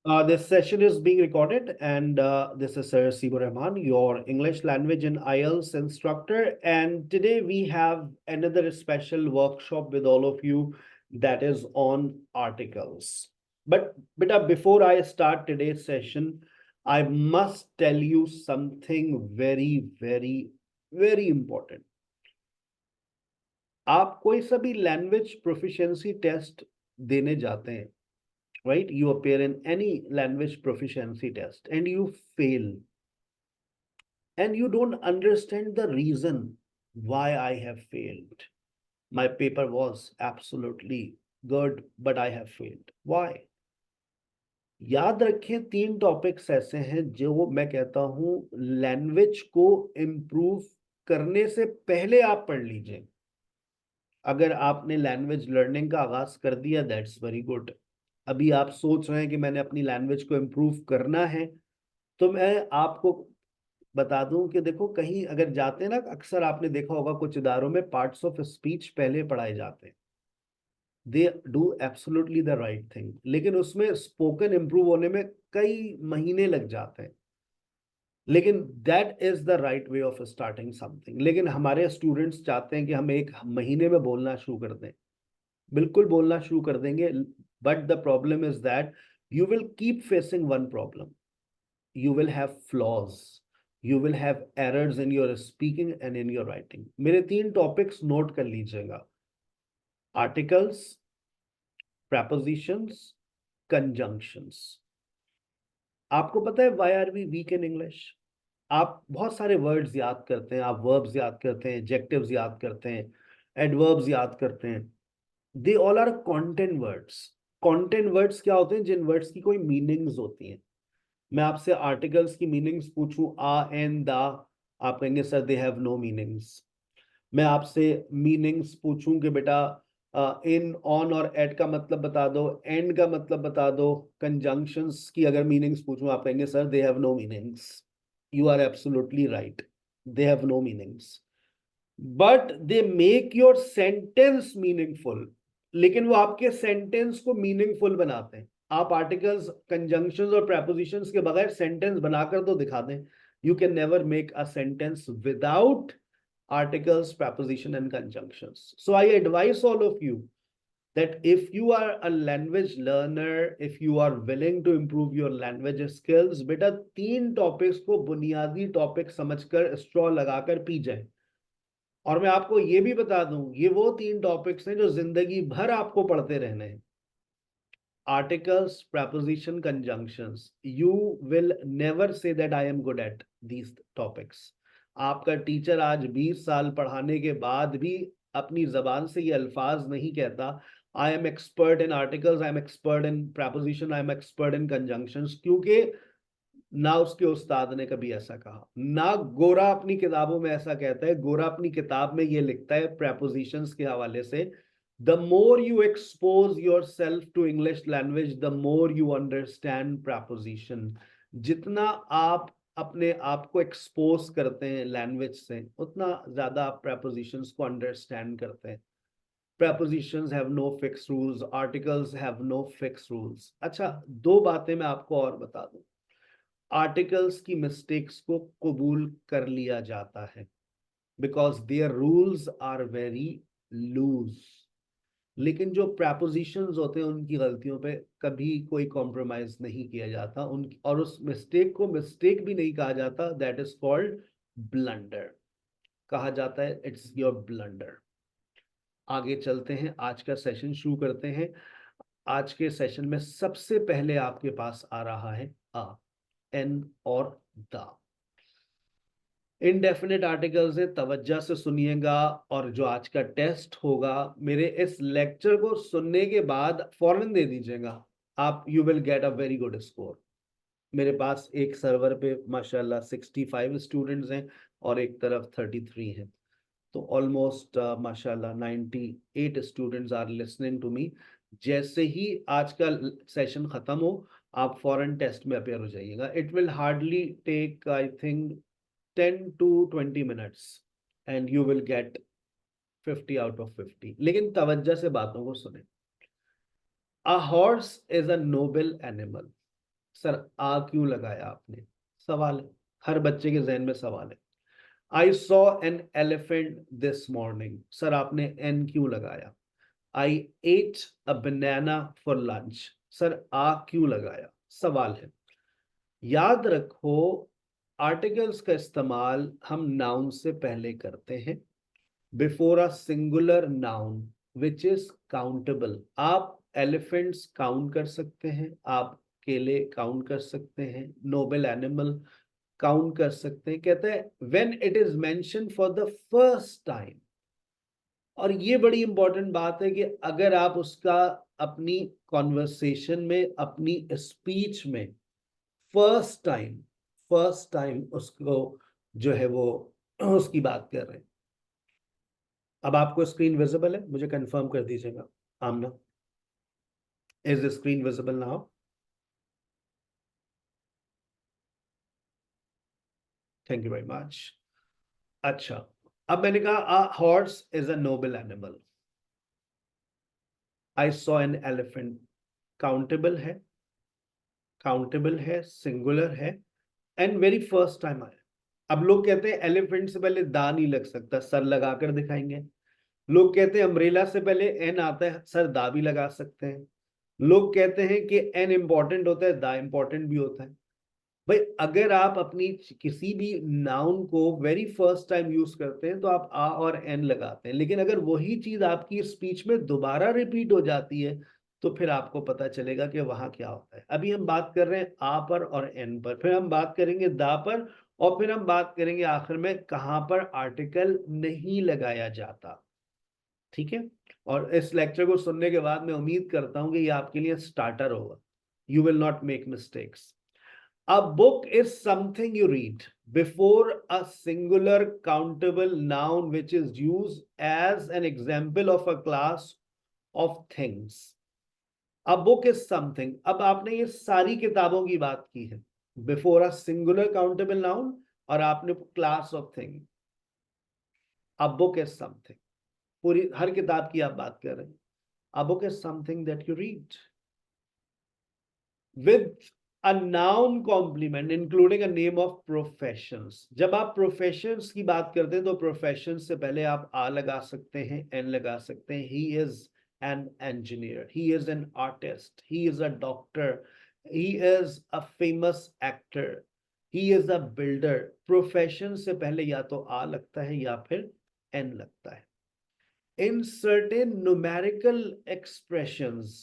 This session is being recorded, and this is Sir Sibu Rahman, your English language and IELTS instructor. And today we have another special workshop with all of you that is on articles. But before I start today's session, I must tell you something very, very, very important. आप कोई सा भी language proficiency test देने जाते हैं, right? You appear in any language proficiency test and you fail, and you don't understand the reason why I have failed. My paper was absolutely good, but I have failed. Why? याद रखें, 3 topics ऐसे हैं जो मैं कहता हूं language को improve करने से पहले आप पढ़ लीजिए. अगर आपने लैंग्वेज लर्निंग का आगाज कर दिया, दैट्स वेरी गुड. अभी आप सोच रहे हैं कि मैंने अपनी लैंग्वेज को इम्प्रूव करना है, तो मैं आपको बता दूं कि देखो, कहीं अगर जाते हैं ना, अक्सर आपने देखा होगा कुछ इदारों में पार्ट्स ऑफ स्पीच पहले पढ़ाए जाते हैं. They do absolutely the right thing, लेकिन उसमें स्पोकन इंप्रूव होने में कई महीने लग जाते हैं. लेकिन that is the right way of starting something. लेकिन हमारे स्टूडेंट्स चाहते हैं कि हम 1 महीने में बोलना शुरू कर दें. बिल्कुल बोलना शुरू कर देंगे, but the problem is that you will keep facing one problem. you will have flaws, you will have errors in your speaking and in your writing. मेरे 3 टॉपिक्स नोट कर लीजिएगा: आर्टिकल्स, prepositions, conjunctions. आपको पता है why are we weak in English? आप बहुत सारे words याद करते हैं, आप वर्ब्स याद करते हैं, एडजेक्टिव्स याद करते हैं, एडवर्ब्स याद करते हैं. They all are content words. Content words क्या होते हैं? जिन वर्ड्स की कोई मीनिंग्स होती हैं. मैं आपसे आर्टिकल्स की मीनिंग्स पूछूं, आ एंड दा, आप कहेंगे sir they have no meanings. मैं आपसे मीनिंग्स पूछूं कि बेटा इन, ऑन और एट का मतलब बता दो, एंड का मतलब बता दो, कंजंक्शंस की अगर मीनिंग्स पूछूं, आप कहेंगे sir they have no meanings. You are absolutely right, they have no meanings, but they make your sentence meaningful. लेकिन वो आपके सेंटेंस को मीनिंगफुल बनाते हैं. आप आर्टिकल्स, कंजंक्शंस और प्रेपोजिशंस के बगैर सेंटेंस बनाकर तो दिखा दें. You can never make a sentence without articles, preposition, and conjunctions. So I advise all of you that if you are a language learner, if you are willing to improve your language skills, बेटा 3 topics को बुनियादी topic समझकर straw लगाकर P जाए. और मैं आपको ये भी बता दूं, ये वो 3 टॉपिक्स हैं जो जिंदगी भर आपको पढ़ते रहने हैं. Articles, preposition, conjunctions. You will never say that I am good at these topics. आपका टीचर आज 20 साल पढ़ाने के बाद भी अपनी जबान से ये अल्फाज नहीं कहता, I am expert in articles, I am expert in preposition, I am expert in conjunctions, क्योंकि ना उसके उस्ताद ने कभी ऐसा कहा, ना गोरा अपनी किताबों में ऐसा कहता है. गोरा अपनी किताब में ये लिखता है प्रेपोजिशंस के हवाले से, the more you expose yourself to English language, the more you understand preposition. जितना आप अपने आप को एक्सपोज करते हैं लैंग्वेज से, उतना ज्यादा आप प्रेपोजिशंस को अंडरस्टैंड करते हैं. prepositions have no fixed rules, articles have no fixed rules. अच्छा, 2 बातें मैं आपको और बता दूं. आर्टिकल्स की मिस्टेक्स को कबूल कर लिया जाता है because their rules are very loose. लेकिन जो प्रेपोजिशंस होते हैं उनकी गलतियों पे कभी कोई कॉम्प्रोमाइज नहीं किया जाता. उन और उस मिस्टेक को मिस्टेक भी नहीं कहा जाता. That is called blunder. कहा जाता है इट्स योर ब्लंडर. आगे चलते हैं, आज का सेशन शुरू करते हैं. आज के सेशन में सबसे पहले आपके पास आ रहा है आ, एन और द. इनडेफिनेट आर्टिकल्स है, तवज्जो से सुनिएगा. और जो आज का टेस्ट होगा, मेरे इस लेक्चर को सुनने के बाद फौरन दे दीजिएगा, आप you will get a very good score. मेरे पास एक सर्वर पे माशाल्लाह 65 स्टूडेंट्स हैं और एक तरफ 33 हैं. तो ऑलमोस्ट माशाल्लाह 98 students are listening to me. जैसे ही आज का सेशन खत्म हो, आप फौरन टेस्ट में अपेयर हो जाइएगा. It will hardly take I think 10 to 20 minutes and you will get 50 out of 50. लेकिन तवज्जो से बातों को सुने. A horse is a noble animal. Sir a क्यों लगाया आपने? सवाल है, हर बच्चे के जहन में सवाल है। I saw an elephant this morning, sir आपने एन क्यों लगाया? I ate a banana for lunch, sir a क्यों लगाया? सवाल है। याद रखो, आर्टिकल्स का इस्तेमाल हम नाउन से पहले करते हैं, before a singular noun which is countable. आप एलिफेंट्स काउंट कर सकते हैं, आप केले काउंट कर सकते हैं, नोबल एनिमल काउंट कर सकते हैं। कहते हैं when it is mention for the first time. और ये बड़ी इंपॉर्टेंट बात है कि अगर आप उसका अपनी कॉन्वर्सेशन में, अपनी स्पीच में फर्स्ट टाइम उसको जो है वो उसकी बात कर रहे हैं। अब आपको स्क्रीन विजिबल है? मुझे कंफर्म कर दीजिएगा। Amna, is the screen visible now? Thank you very much. अच्छा, अब मैंने कहा a horse is a noble animal. I saw an elephant, countable है, काउंटेबल है, सिंगुलर है, एंड वेरी फर्स्ट टाइम आया। अब लोग कहते हैं एलिफेंट से पहले दा नहीं लग सकता, सर लगाकर दिखाएंगे। लोग कहते हैं अम्ब्रेला से पहले एन आता है, सर दा भी लगा सकते हैं। लोग कहते हैं कि एन इंपॉर्टेंट होता है, दा इंपॉर्टेंट भी होता है। भाई अगर आप अपनी किसी भी नाउन को वेरी फर्स्ट टाइम यूज करते हैं तो आप आ और एन लगाते हैं, लेकिन अगर वही चीज आपकी स्पीच में दोबारा रिपीट हो जाती है तो फिर आपको पता चलेगा कि वहां क्या होता है। अभी हम बात कर रहे हैं आ पर और एन पर, फिर हम बात करेंगे दा पर, और फिर हम बात करेंगे आखिर में कहां पर आर्टिकल नहीं लगाया जाता। ठीक है? और इस लेक्चर को सुनने के बाद मैं उम्मीद करता हूं कि ये आपके लिए स्टार्टर होगा। You will not make mistakes. A book is something you read before a singular countable noun which is used as an example of a class of things. A book is something. अब आपने ये सारी किताबों की बात की है, before a singular countable noun, और आपने class of thing. A book is something, पूरी हर किताब की आप बात कर रहे हैं। A book is something that you read with a noun complement including a name of professions। जब आप professions की बात करते हैं तो professions से पहले आप आ लगा सकते हैं, एन लगा सकते हैं। he is an engineer, he is an artist, he is a doctor, he is a famous actor, he is a builder। profession से पहले या तो आ लगता है या फिर एन लगता है। in certain numerical expressions,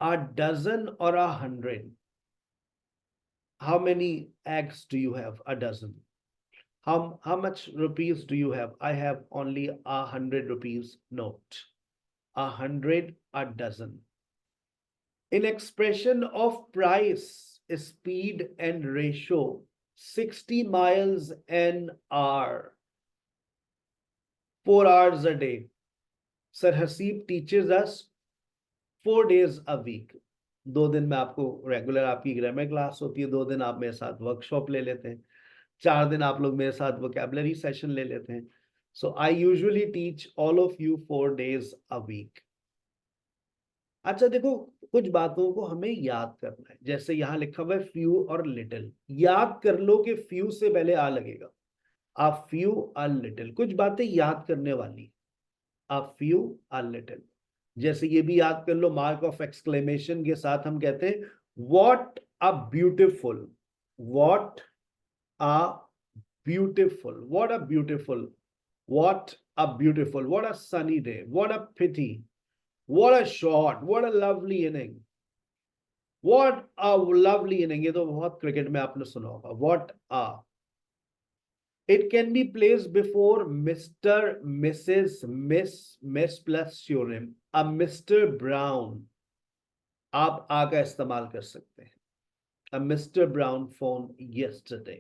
a dozen or a hundred, how many eggs do you have? A dozen. How much rupees do you have? I have only 100 rupees note. 100, a dozen. In expression of price, speed and ratio, 60 miles an hour, 4 hours a day. Sir Hasib teaches us 4 days a week. 2 दिन में आपको regular आपकी grammar class होती है, 2 दिन आप मेरे साथ वर्कशॉप ले लेते हैं, 4 दिन आप लोग मेरे साथ वोकैबुलरी सेशन ले लेते हैं। So I usually teach all of you 4 days a week. अच्छा देखो, कुछ बातों को हमें याद करना है। जैसे यहाँ लिखा हुआ है फ्यू और लिटिल, याद कर लो कि फ्यू से पहले आ लगेगा। अ फ्यू, अ लिटिल, कुछ बातें याद करने वाली। A few, a little. जैसे ये भी याद कर लो, मार्क ऑफ एक्सक्लेमेशन के साथ हम कहते हैं what a beautiful, what a beautiful, what a beautiful, what a beautiful, what a sunny day, what a pity, what a shot, what a lovely inning, what a lovely inning। ये तो बहुत cricket में आपने सुना होगा, what a। it can be placed before Mr, Mrs, Miss plus surim, a Mr Brown, आप आ का इस्तेमाल कर सकते हैं। a Mr Brown phone yesterday।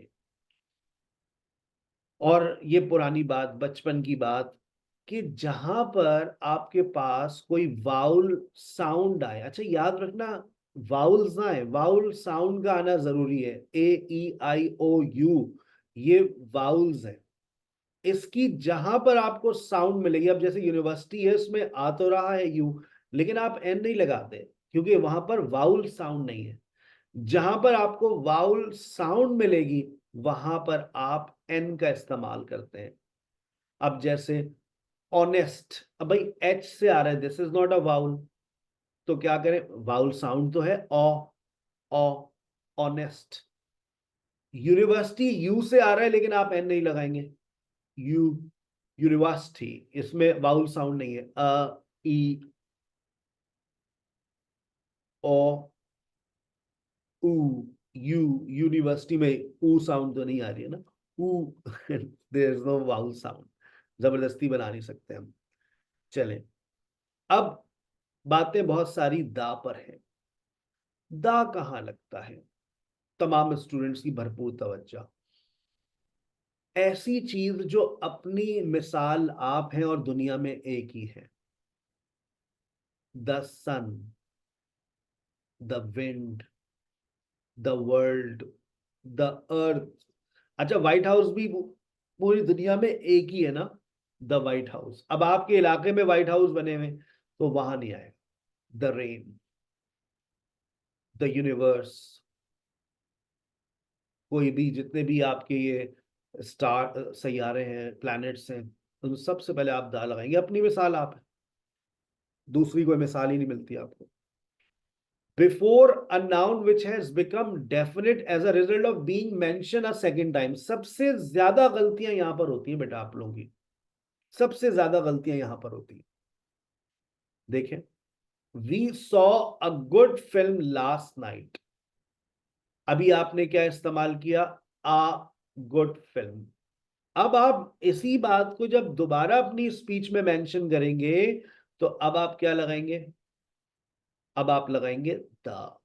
और ये पुरानी बात, बचपन की बात, कि जहां पर आपके पास कोई वाउल साउंड आए, अच्छा याद रखना, वाउल्स ना आए, वाउल साउंड का आना जरूरी है। A E I O U, ये वाउल्स है। इसकी जहां पर आपको साउंड मिलेगी, अब जैसे यूनिवर्सिटी है, इसमें आ तो रहा है यू, लेकिन आप एन नहीं लगाते क्योंकि वहां पर वाउल साउंड नहीं है। जहां पर आपको वाउल साउंड मिलेगी वहां पर आप एन का इस्तेमाल करते हैं। अब जैसे ऑनेस्ट, अब भाई एच से आ रहा है, this is not a vowel, तो क्या करें, वाउल साउंड तो है ओ, ऑनेस्ट। यूनिवर्सिटी यू से आ रहा है लेकिन आप एन नहीं लगाएंगे, यू, यूनिवर्सिटी, इसमें वाउल साउंड नहीं है, ई, ओ, ऊ, यू, यूनिवर्सिटी में ऊ साउंड तो नहीं आ रही है ना, ऊ there is no vowel sound, जबरदस्ती बना नहीं सकते हम। चलें, अब बातें बहुत सारी दा पर है। दा कहाँ लगता है? तमाम स्टूडेंट्स की भरपूर तवज्जो। ऐसी चीज जो अपनी मिसाल आप हैं और दुनिया में एक ही है। The sun, the wind, the world, the earth. अच्छा, व्हाइट हाउस भी पूरी दुनिया में एक ही है ना, द व्हाइट हाउस। अब आपके इलाके में व्हाइट हाउस बने हुए तो वहां नहीं आएगा। द रेन, द यूनिवर्स, कोई भी, जितने भी आपके ये स्टार सैयारे हैं, प्लैनेट्स हैं, तो सबसे पहले आप दा लगाएंगे। अपनी मिसाल आप है, दूसरी कोई मिसाल ही नहीं मिलती आपको। Before a noun which has become definite as a result of being mentioned a second time। सबसे ज्यादा गलतियां यहां पर होती हैं बेटा आप लोगों की, सबसे ज्यादा गलतियां यहां पर होती हैं। देखें, we saw a good film last night. अभी आपने क्या इस्तेमाल किया? A good film. अब आप इसी बात को जब दोबारा अपनी स्पीच में मेंशन करेंगे तो अब आप क्या लगाएंगे? अब आप लगाएंगे the.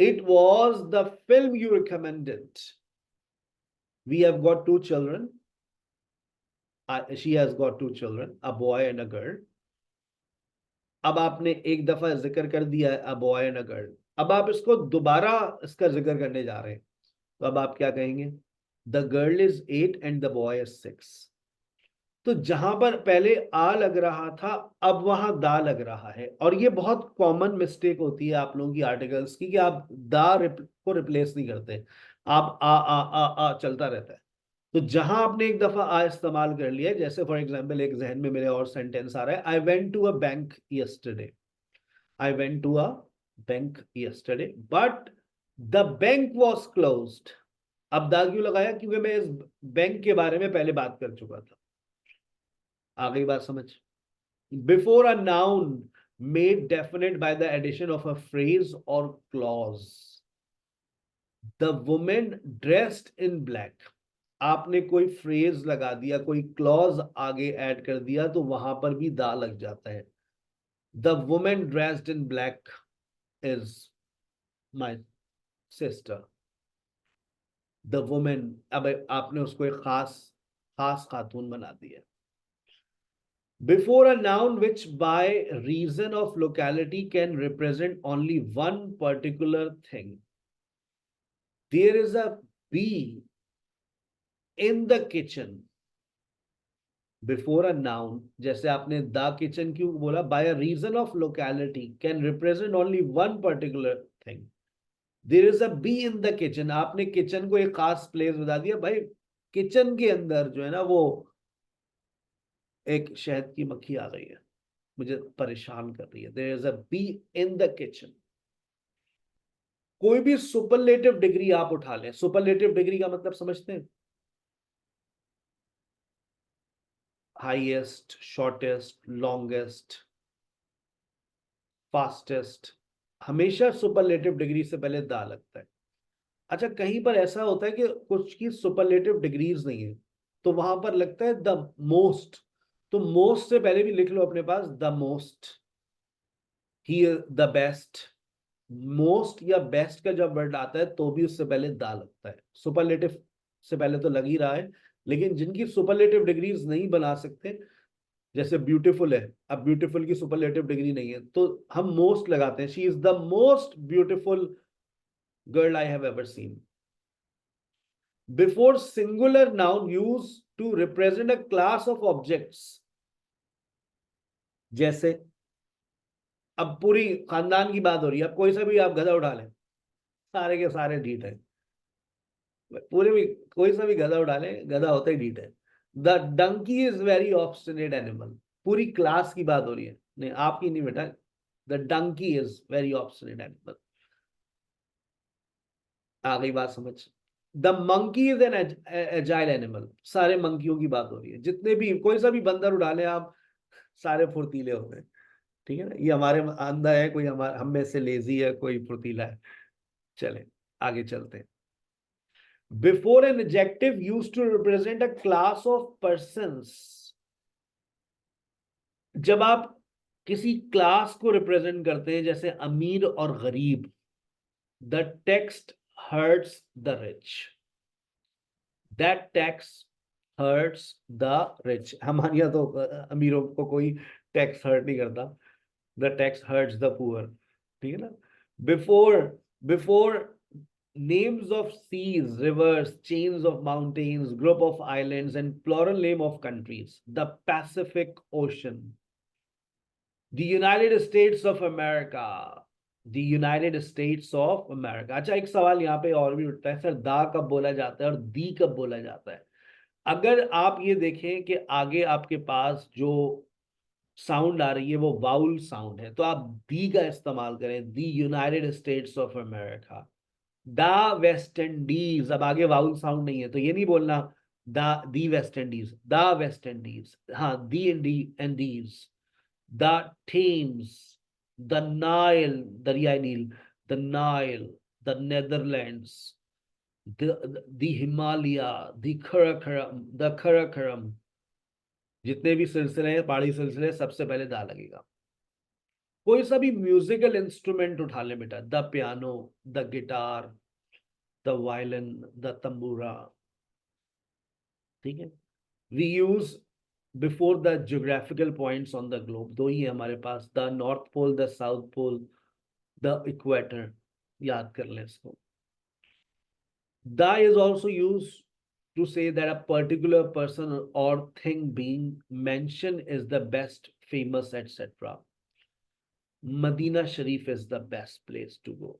It was the film you recommended. We have got two children. She has got two children, a boy and a girl. अब आपने एक दफा जिक्र कर दिया है a boy and a girl। अब आप इसको दोबारा इसका जिक्र करने जा रहे हैं, तो अब आप क्या कहेंगे? The girl is 8 and the boy is 6। तो जहां पर पहले आ लग रहा था अब वहां दा लग रहा है। और ये बहुत कॉमन मिस्टेक होती है आप लोगों की आर्टिकल्स की, कि आप को रिप्लेस नहीं करते, आप आ चलता रहता है। तो जहां आपने एक दफा आ इस्तेमाल कर लिया, जैसे फॉर एग्जांपल एक जहन में मेरे और सेंटेंस आ रहा है, I went to a bank yesterday. I went to a bank yesterday but the bank was closed. अब दा क्यों लगाया? क्योंकि मैं इस बैंक के बारे में पहले बात कर चुका था। आ गई बात समझ? Before a noun made definite by the addition of a phrase और clause. The women dressed in black. आपने कोई फ्रेज लगा दिया, कोई क्लॉज आगे ऐड कर दिया तो वहां पर भी दा लग जाता है। The women dressed in black is my sister. The women, अब आपने उसको एक खास खास खातून बना दिया। Before a noun which by reason of locality can represent only one particular thing. There is a bee in the kitchen. Before a noun, जैसे आपने द किचन क्यों बोला? By a reason of locality can represent only one particular thing. There is a bee in the kitchen, आपने kitchen को एक खास place बता दिया। भाई किचन के अंदर जो है ना, वो एक शहद की मक्खी आ गई है, मुझे परेशान कर रही है। There is a bee in the kitchen. कोई भी सुपरलेटिव डिग्री आप उठा लें, सुपरलेटिव डिग्री का मतलब समझते हैं? हाईएस्ट, शॉर्टेस्ट, लॉन्गेस्ट, फास्टेस्ट, हमेशा सुपरलेटिव डिग्री से पहले दा लगता है। अच्छा, कहीं पर ऐसा होता है कि कुछ की सुपरलेटिव डिग्रीज नहीं है तो वहां पर लगता है द मोस्ट। तो मोस्ट से पहले भी लिख लो अपने पास, द मोस्ट, ही द बेस्ट। मोस्ट या बेस्ट का जब वर्ड आता है तो भी उससे पहले दा लगता है। सुपरलेटिव से पहले तो लग ही रहा है, लेकिन जिनकी सुपरलेटिव डिग्रीज नहीं बना सकते, जैसे ब्यूटीफुल है, अब ब्यूटीफुल की सुपरलेटिव डिग्री नहीं है तो हम मोस्ट लगाते हैं। She is the most beautiful girl I have ever seen. Before singular noun use to represent a class of objects. जैसे अब पूरी खानदान की बात हो रही है, अब कोई सा भी आप गधा उठा लें, सारे के सारे ढीठ है, पूरे भी कोई सा भी गधा उठा ले, गधा होता ही ढीठ है। The donkey is very obstinate animal. पूरी क्लास की बात हो रही है, नहीं आपकी नहीं बेटा। The donkey is very obstinate animal. आ गई बात समझ। The monkey is an agile animal. सारे मंकियों की बात हो रही है, जितने भी कोई सा भी बंदर उठा ले आप, सारे फुर्तीले होते हैं। ठीक है ना, ये हमारे अंदर है, कोई हमारे हम में से लेजी है, कोई फुर्तीला है। चले आगे चलते हैं। Before an adjective used to represent a class of persons. जब आप किसी क्लास को रिप्रेजेंट करते हैं, जैसे अमीर और गरीब, the text hertz the rich. That tax hertz the rich. हमारे यहाँ तो अमीरों को कोई टैक्स हर्ट नहीं करता। The tax hertz the poor. ठीक है ना। Before before names of seas, rivers, chains of mountains, group of islands, and plural name of countries. The Pacific Ocean, the United States of America, the United States of America। अच्छा, एक सवाल यहाँ पे और भी उठता है, सर दा कब बोला जाता है और दी कब बोला जाता है? अगर आप ये देखें कि आगे आपके पास जो साउंड आ रही है वो वाउल साउंड है, तो आप दी का इस्तेमाल करें, the United States of America, the West Indies. अब आगे वाउल साउंड नहीं है, तो ये नहीं बोलना the West Indies, the West Indies, हाँ the Indies, the Thames, the Nile, दरियाई नील, the Nile, the Netherlands, the Himalaya, the Karakoram. जितने भी सिलसिले हैं, पहाड़ी सिलसिले, सबसे पहले दा लगेगा। कोई सा भी म्यूजिकल इंस्ट्रूमेंट उठा ले बेटा, the piano, the guitar, the violin, the tambura. ठीक है। We use before the geographical points on the globe. दो ही है हमारे पास, the North Pole, the South Pole, the equator. याद कर लें इसको। The is also use to say that a particular person or thing being mentioned is the best, famous, etc. Medina Sharif is the best place to go.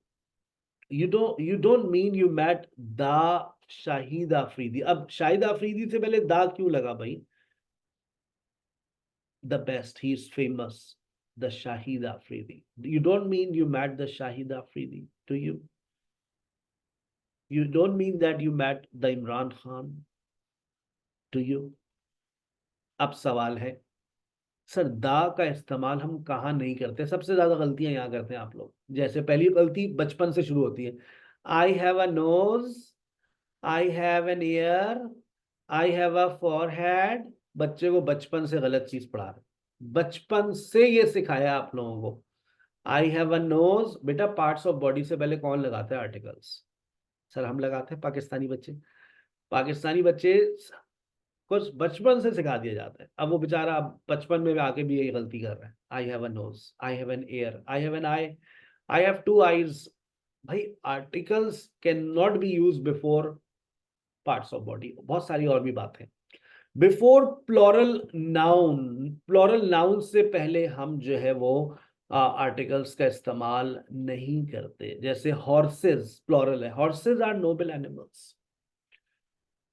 You don't mean you met the Shahid Afridi। अब शाहिद अफरीदी से पहले दा क्यों लगा भाई? The best, he is famous, the Shahid Afridi। You don't mean you met the Shahid Afridi, do you? You don't mean that you met the Imran Khan, do you? अब सवाल है, सर दा का इस्तेमाल हम कहाँ नहीं करते? सबसे ज्यादा गलतियां यहाँ करते हैं आप लोग। जैसे पहली गलती बचपन से शुरू होती है, I have a nose, I have an ear, I have a forehead. बच्चे को बचपन से गलत चीज पढ़ा रहे, बचपन से ये सिखाया आप लोगों को। आई हैव अ नोज, बेटा पार्ट्स ऑफ बॉडी से पहले कौन लगाता है आर्टिकल्स? सर हम लगाते हैं, पाकिस्तानी बच्चे। पाकिस्तानी बच्चे कुछ बचपन से सिखा दिया जाता है। अब वो बेचारा अब बचपन में आके भी यही गलती कर रहा है। I have a nose, I have an ear, I have an eye, I have two eyes. भाई articles can not be use before parts of body. बहुत सारी और भी बातें। Before plural noun, plural noun से पहले हम जो है वो आर्टिकल्स का इस्तेमाल नहीं करते। जैसे हॉर्सेस प्लोरल है, हॉर्सेस आर नोबल एनिमल्स।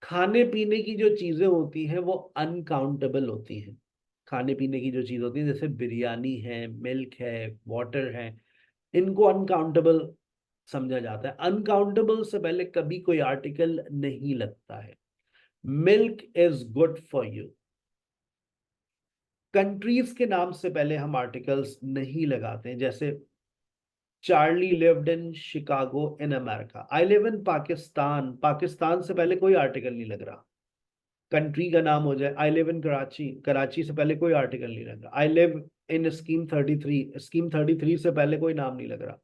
खाने पीने की जो चीजें होती हैं वो अनकाउंटेबल होती हैं। खाने पीने की जो चीज होती है, जैसे बिरयानी है, मिल्क है, वाटर है, इनको अनकाउंटेबल समझा जाता है। अनकाउंटेबल से पहले कभी कोई आर्टिकल नहीं लगता है। Milk is good for you. Countries के नाम से पहले हम आर्टिकल्स नहीं लगाते हैं। जैसे Charlie lived in Chicago in America, I live in Pakistan, Pakistan से पहले कोई आर्टिकल नहीं लग रहा। कंट्री का नाम हो जाए, I live in Karachi, Karachi से पहले कोई आर्टिकल नहीं लग रहा। I live in scheme 33, scheme 33 से पहले कोई नाम नहीं लग रहा।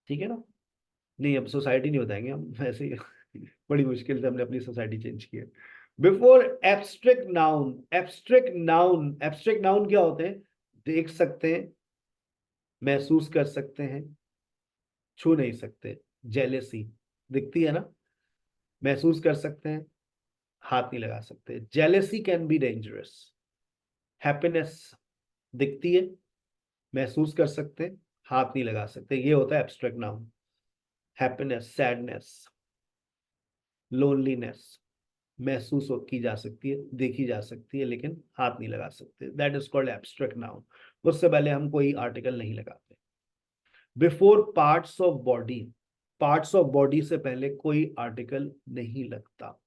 ठीक है ना। नहीं अब सोसाइटी नहीं बताएंगे हम ऐसे ही बड़ी मुश्किल से हमने अपनी सोसाइटी चेंज की है। Before abstract noun, abstract noun, abstract noun क्या होते हैं? देख सकते हैं, महसूस कर सकते हैं, छू नहीं सकते। जेलेसी दिखती है ना, महसूस कर सकते हैं, हाथ नहीं लगा सकते। Jealousy can be dangerous. Happiness दिखती है, महसूस कर सकते हैं, हाथ नहीं लगा सकते। ये होता है abstract noun. Happiness, sadness, loneliness महसूस की जा सकती है, देखी जा सकती है, लेकिन हाथ नहीं लगा सकते। That is called abstract noun. उससे पहले हम कोई आर्टिकल नहीं लगाते। Before parts of body, parts of body से पहले कोई आर्टिकल नहीं लगता।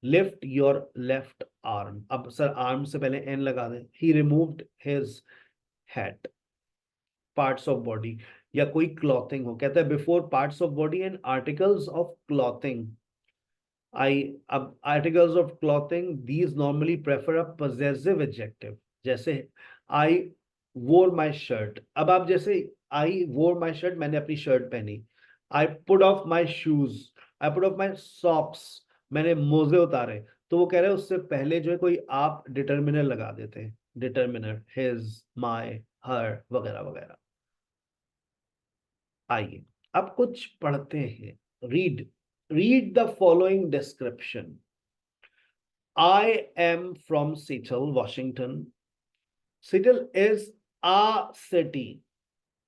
लिफ्ट योर लेफ्ट आर्म, अब सर आर्म से पहले एन लगा दें। He removed his hat, parts of body. या कोई क्लॉथिंग हो, कहता है before parts of body and articles of clothing. I articles of clothing, these normally prefer a possessive adjective. जैसे I wore my shirt, अब आप जैसे I wore my shirt, मैंने अपनी शर्ट पहनी। I put off my shoes, I put off my socks, मैंने मोजे उतारे। तो वो कह रहे हैं उससे पहले जो है कोई आप डिटर्मिनर लगा देते हैं, डिटर्मिनर, his, my, her वगैरह वगैरह। आइए अब कुछ पढ़ते हैं। Read, read the following description. I am from Seattle, Washington. Seattle is a city.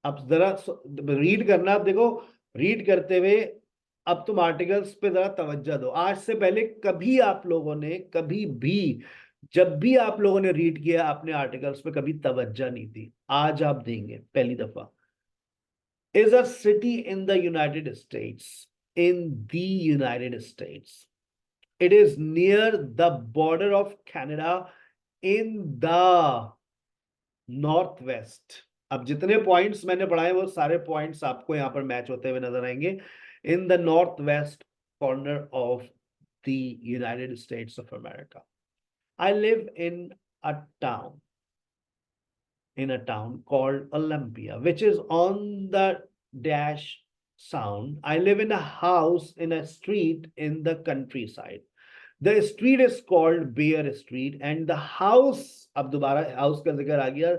अब जरा रीड करना, आप देखो रीड करते हुए अब तुम आर्टिकल्स पे जरा तवज्जो दो। आज से पहले कभी आप लोगों ने, कभी भी, जब भी आप लोगों ने रीड किया अपने आर्टिकल्स पे कभी तवज्जो नहीं दी, आज आप देंगे पहली दफा। Is a city in the United States. In the United States. It is near the border of Canada in the Northwest. अब जितने पॉइंट्स मैंने पढ़ाए वो सारे पॉइंट्स आपको यहां पर मैच होते हुए नजर आएंगे। In the north west corner of the United States of America. I live in a town called Olympia, which is on the dash sound. I live in a house in a street in the countryside. The street is called Bear Street, and the house, अब दोबारा house का जिक्र आ गया,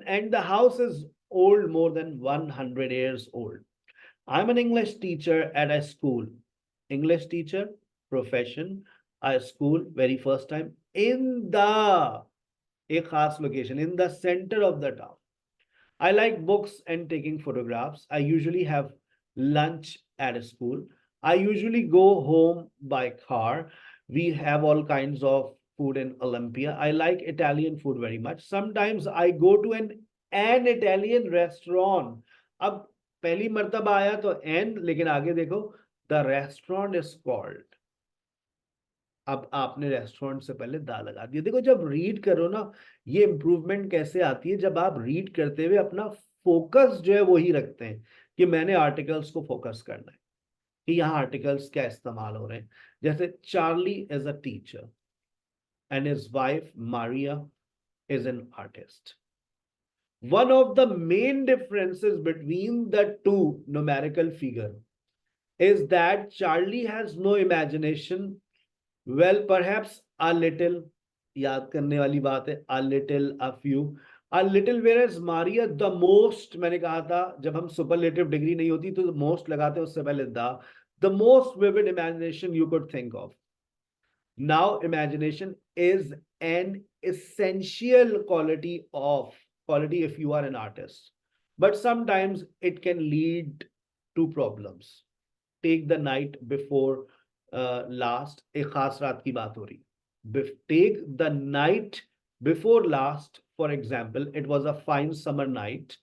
and the house is old, more than 100 years old. I'm an English teacher at a school. English teacher, profession, a school, very first time, in the एक खास location in the center of the town. I like books and taking photographs. I usually have lunch at a school. I usually go home by car. We have all kinds of food in Olympia. I like Italian food very much. Sometimes I go to an Italian restaurant. अब पहली मर्तबा आया तो an, लेकिन आगे देखो, the restaurant is called। अब आपने रेस्टोरेंट से पहले दा लगा दिया। देखो जब रीड करो ना, ये इंप्रूवमेंट कैसे आती है, जब आप रीड करते हुए अपना फोकस जो है वही रखते हैं कि मैंने आर्टिकल्स को फोकस करना है कि यहाँ आर्टिकल्स क्या इस्तेमाल हो रहे हैं। जैसे Charlie is a teacher and his wife Maria is an artist. One of the main differences between the two numerical figure is that Charlie has no imagination. Well, perhaps a little, याद करने वाली बात है, a little, a few, a little, whereas Maria the most, मैंने कहा था जब हम सुपरलेटिव डिग्री नहीं होती तो most लगाते हैं उससे पहले the most vivid imagination you could think of. Now imagination is an essential quality if you are an artist, but sometimes it can lead to problems. Take the night before last, एक खास रात की बात हो रही। Take the night before last, for example, it was a fine summer night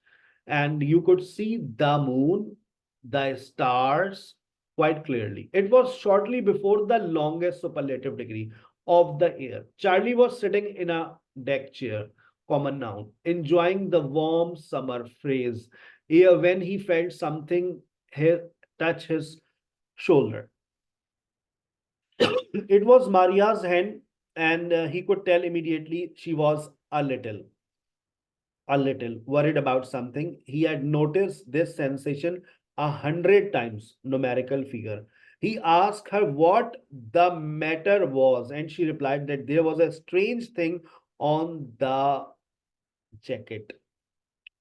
and you could see the moon, the stars quite clearly. It was shortly before the longest superlative degree of the year. Charlie was sitting in a deck chair, common noun, enjoying the warm summer phrase air when he felt something touch his shoulder. It was Maria's hand, and he could tell immediately she was a little worried about something. He had noticed this sensation 100 times, numerical figure. He asked her what the matter was, and she replied that there was a strange thing on the jacket,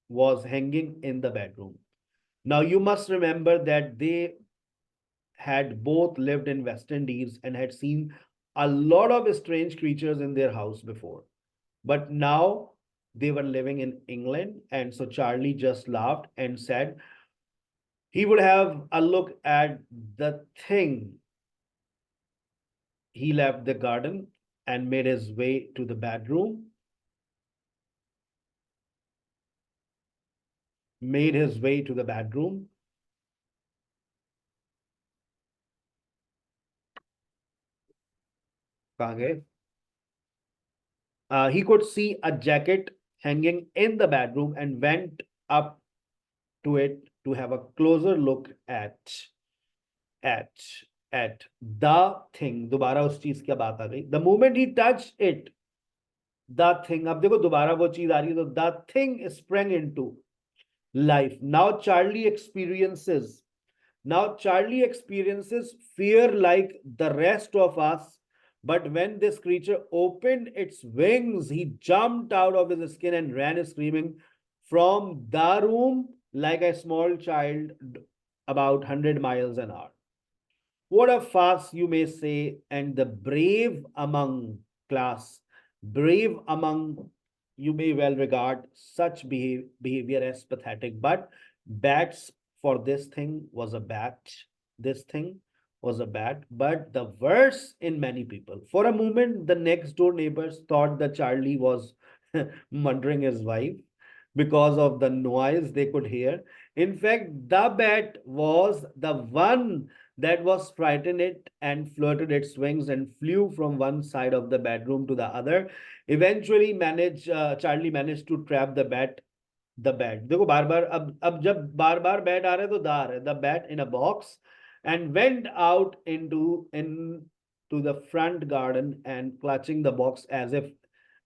was hanging in the bedroom. Now you must remember that they had both lived in West Indies and had seen a lot of strange creatures in their house before. But now they were living in England, and so Charlie just laughed and said, He would have a look at the thing. He left the garden and made his way to the bedroom. Made his way to the bedroom. कहाँ गए? He could see a jacket hanging in the bedroom and went up to it to have a closer look at at the thing. दोबारा उस चीज की बात आ गई. The moment he touched it, the thing. अब देखो दोबारा वो चीज आ रही है, तो the thing sprang into life. Now Charlie experiences fear like the rest of us. But when this creature opened its wings, he jumped out of his skin and ran screaming from the room like a small child, about 100 miles an hour. What a farce, you may say, and the brave among class, brave among, you may well regard such behavior as pathetic. But bats for this thing was a bat. This thing was a bat, but the worse in many people. For a moment, the next door neighbors thought that Charlie was murdering his wife because of the noise they could hear. In fact, the bat was the one that was frightened it and flirted its wings and flew from one side of the bedroom to the other. Eventually, Charlie managed to trap the bat. देखो बार बार अब जब बार बार bat आ रहे हैं तो दा आ रहे हैं. The bat in a box and went out into the front garden and clutching the box as if,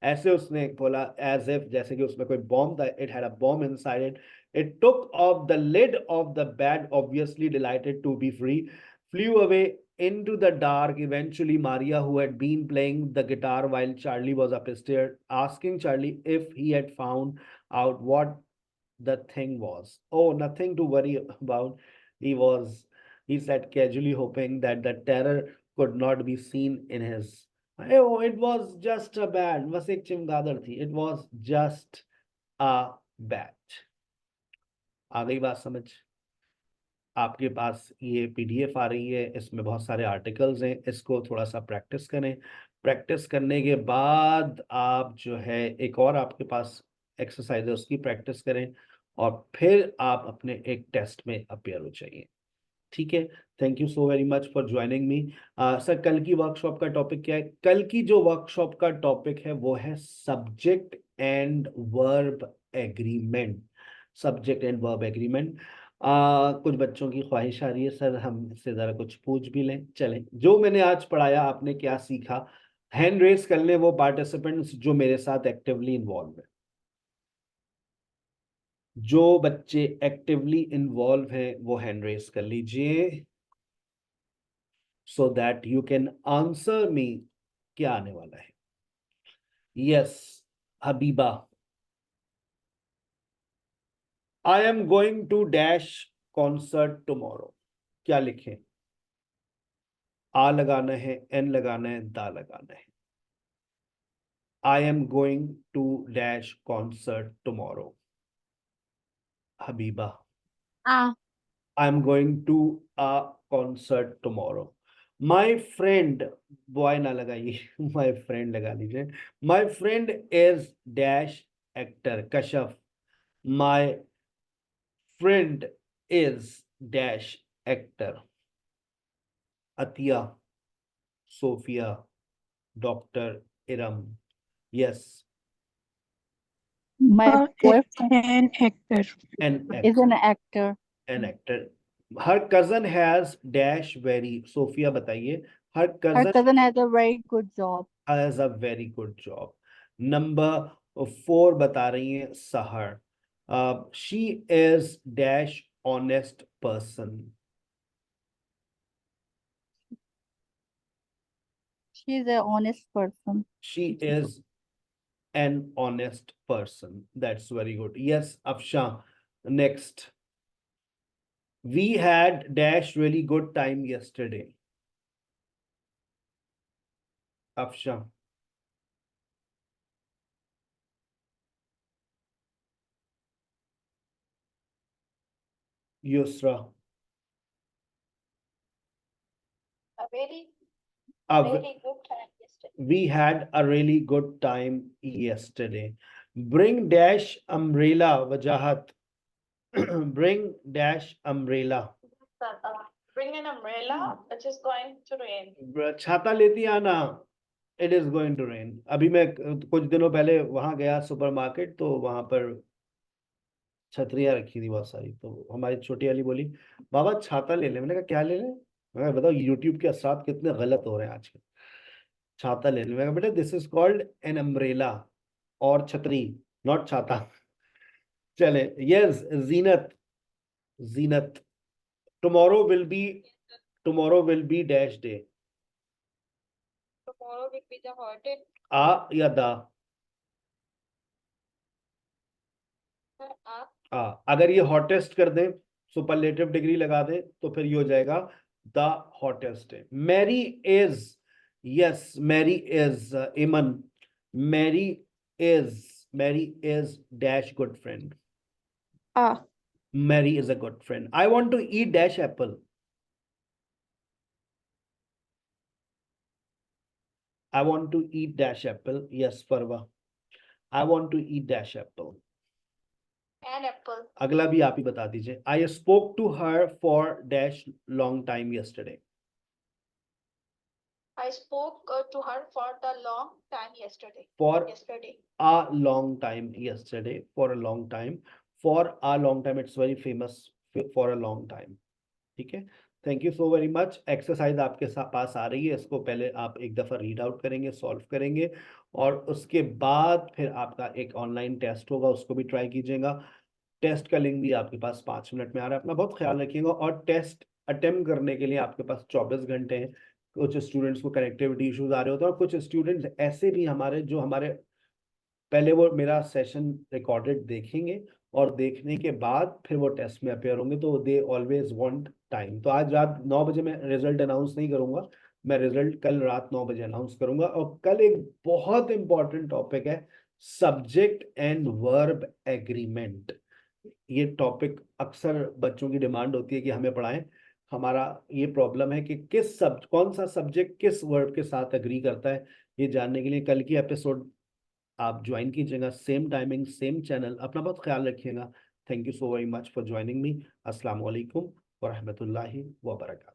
ऐसे उसने खोला as if जैसे कि उसमें कोई bomb था. It had a bomb inside it. It took off the lid of the bat, obviously delighted to be free, flew away into the dark. Eventually, Maria, who had been playing the guitar while Charlie was upstairs, asking Charlie if he had found out what the thing was. Oh, nothing to worry about. He was, he said casually, hoping that the terror could not be seen in his. Oh, it was just a bat. बस एक चिमगादड़ थी. It was just a bat. आ गई बात समझ? आपके पास ये PDF आ रही है, इसमें बहुत सारे आर्टिकल्स हैं. इसको थोड़ा सा प्रैक्टिस करें. प्रैक्टिस करने के बाद आप जो है एक और आपके पास एक्सरसाइज है, उसकी प्रैक्टिस करें और फिर आप अपने एक टेस्ट में अपियर हो जाइए. ठीक है. Thank you so very much for joining me. Sir, कल की वर्कशॉप का टॉपिक क्या है? कल की जो वर्कशॉप का टॉपिक है वो है subject and verb agreement. Subject and verb agreement. कुछ बच्चों की ख्वाहिश आ रही है सर हम इससे ज़रा कुछ पूछ भी लें. चलें, जो मैंने आज पढ़ाया आपने क्या सीखा? हैंड रेस कर लें वो पार्टिसिपेंट्स जो मेरे साथ एक्टिवली इन्वॉल्व है. जो बच्चे एक्टिवली इन्वॉल्व हैं वो हैंड रेस कर लीजिए so that you can answer me. क्या आने वाला है? Yes, Habiba. I am going to dash concert tomorrow. क्या लिखें? आ लगाना है, एन लगाना है, दा लगाना है. I am going to dash concert tomorrow. Habiba. Ah, I'm going to a concert tomorrow. My friend, boy ना लगाइए, my friend लगा लीजिए. My friend is dash actor. Kashaf. My friend is dash actor. Atia, Sophia, Doctor Iram. Yes, My boyfriend an actor. an is actor. an actor. An actor. Her cousin has dash very. Sophia बताइए. Her Her cousin cousin has a very good job. has a very good job. Number 4 बता रही है सहर. She is dash honest person. She is an honest person. She is an honest person. That's very good. Yes, Afsha. Next. We had dash really good time yesterday. Afsha. Yusra. A very अब very good time yesterday. we had a really good time yesterday. Bring dash umbrella Wajahat bring dash umbrella। Bring an umbrella. It is going to rain. छाता लेती आना। It is going to rain. अभी मैं कुछ दिनों पहले वहां गया सुपरमार्केट, तो वहां पर छतरियां रखी थी बहुत सारी, तो हमारी छोटी वाली बोली बाबा छाता ले ले। मैंने कहा क्या ले ले। मैं कहा, बताओ यूट्यूब के असरात कितने गलत हो रहे हैं आजकल। छाता ले ले। मैं कहा बेटा this is called an umbrella और छतरी, नॉट छाता। चले। Yes Zeenat. Zeenat. Tomorrow will be, tomorrow will be dash day. Tomorrow will be the hottest. आ या दा। Uh, अगर ये हॉटेस्ट कर दें, सुपरलेटिव डिग्री लगा दें, तो फिर ये हो जाएगा the hottest. Mary is, yes Mary is इमन। Mary is, Mary is dash good friend. ah. Mary is a good friend. I want to eat dash apple. I want to eat dash apple. Yes परवा। I want to eat dash apple. An apple. अगला भी आप ही बता दीजिए। I spoke to her for dash long time yesterday। I spoke to her for the long time yesterday. For Yesterday. a long time yesterday, for a long time, for a long time, it's very famous for a long time। ठीक है। Thank you so very much. Exercise आपके पास आ रही है, इसको पहले आप एक दफ़ा रीड आउट करेंगे, सॉल्व करेंगे, और उसके बाद फिर आपका एक ऑनलाइन टेस्ट होगा, उसको भी ट्राई कीजिएगा। टेस्ट का लिंक भी आपके पास 5 मिनट में आ रहा है। अपना बहुत ख्याल रखिएगा। और टेस्ट अटेम्प्ट करने के लिए आपके पास 24 घंटे हैं। कुछ स्टूडेंट्स को कनेक्टिविटी इश्यूज आ रहे होते हैं, और कुछ स्टूडेंट्स ऐसे भी हमारे जो हमारे पहले वो मेरा सेशन रिकॉर्डेड देखेंगे, और देखने के बाद फिर वो टेस्ट में अपेयर होंगे, तो दे ऑलवेज वांट टाइम। तो आज रात 9 बजे मैं रिजल्ट अनाउंस नहीं करूंगा, मैं रिजल्ट कल रात 9 बजे अनाउंस करूंगा। और कल एक बहुत इंपॉर्टेंट टॉपिक है, सब्जेक्ट एंड वर्ब एग्रीमेंट। ये टॉपिक अक्सर बच्चों की डिमांड होती है कि हमें पढ़ाएं। हमारा ये प्रॉब्लम है कि कौन सा सब्जेक्ट किस वर्ब के साथ एग्री करता है। ये जानने के लिए कल की एपिसोड आप ज्वाइन कीजिएगा, सेम टाइमिंग सेम चैनल। अपना बहुत ख्याल रखिएगा। Thank you so very much for joining me. अस्सलाम वालेकुम व रहमतुल्लाहि व बरकातहू।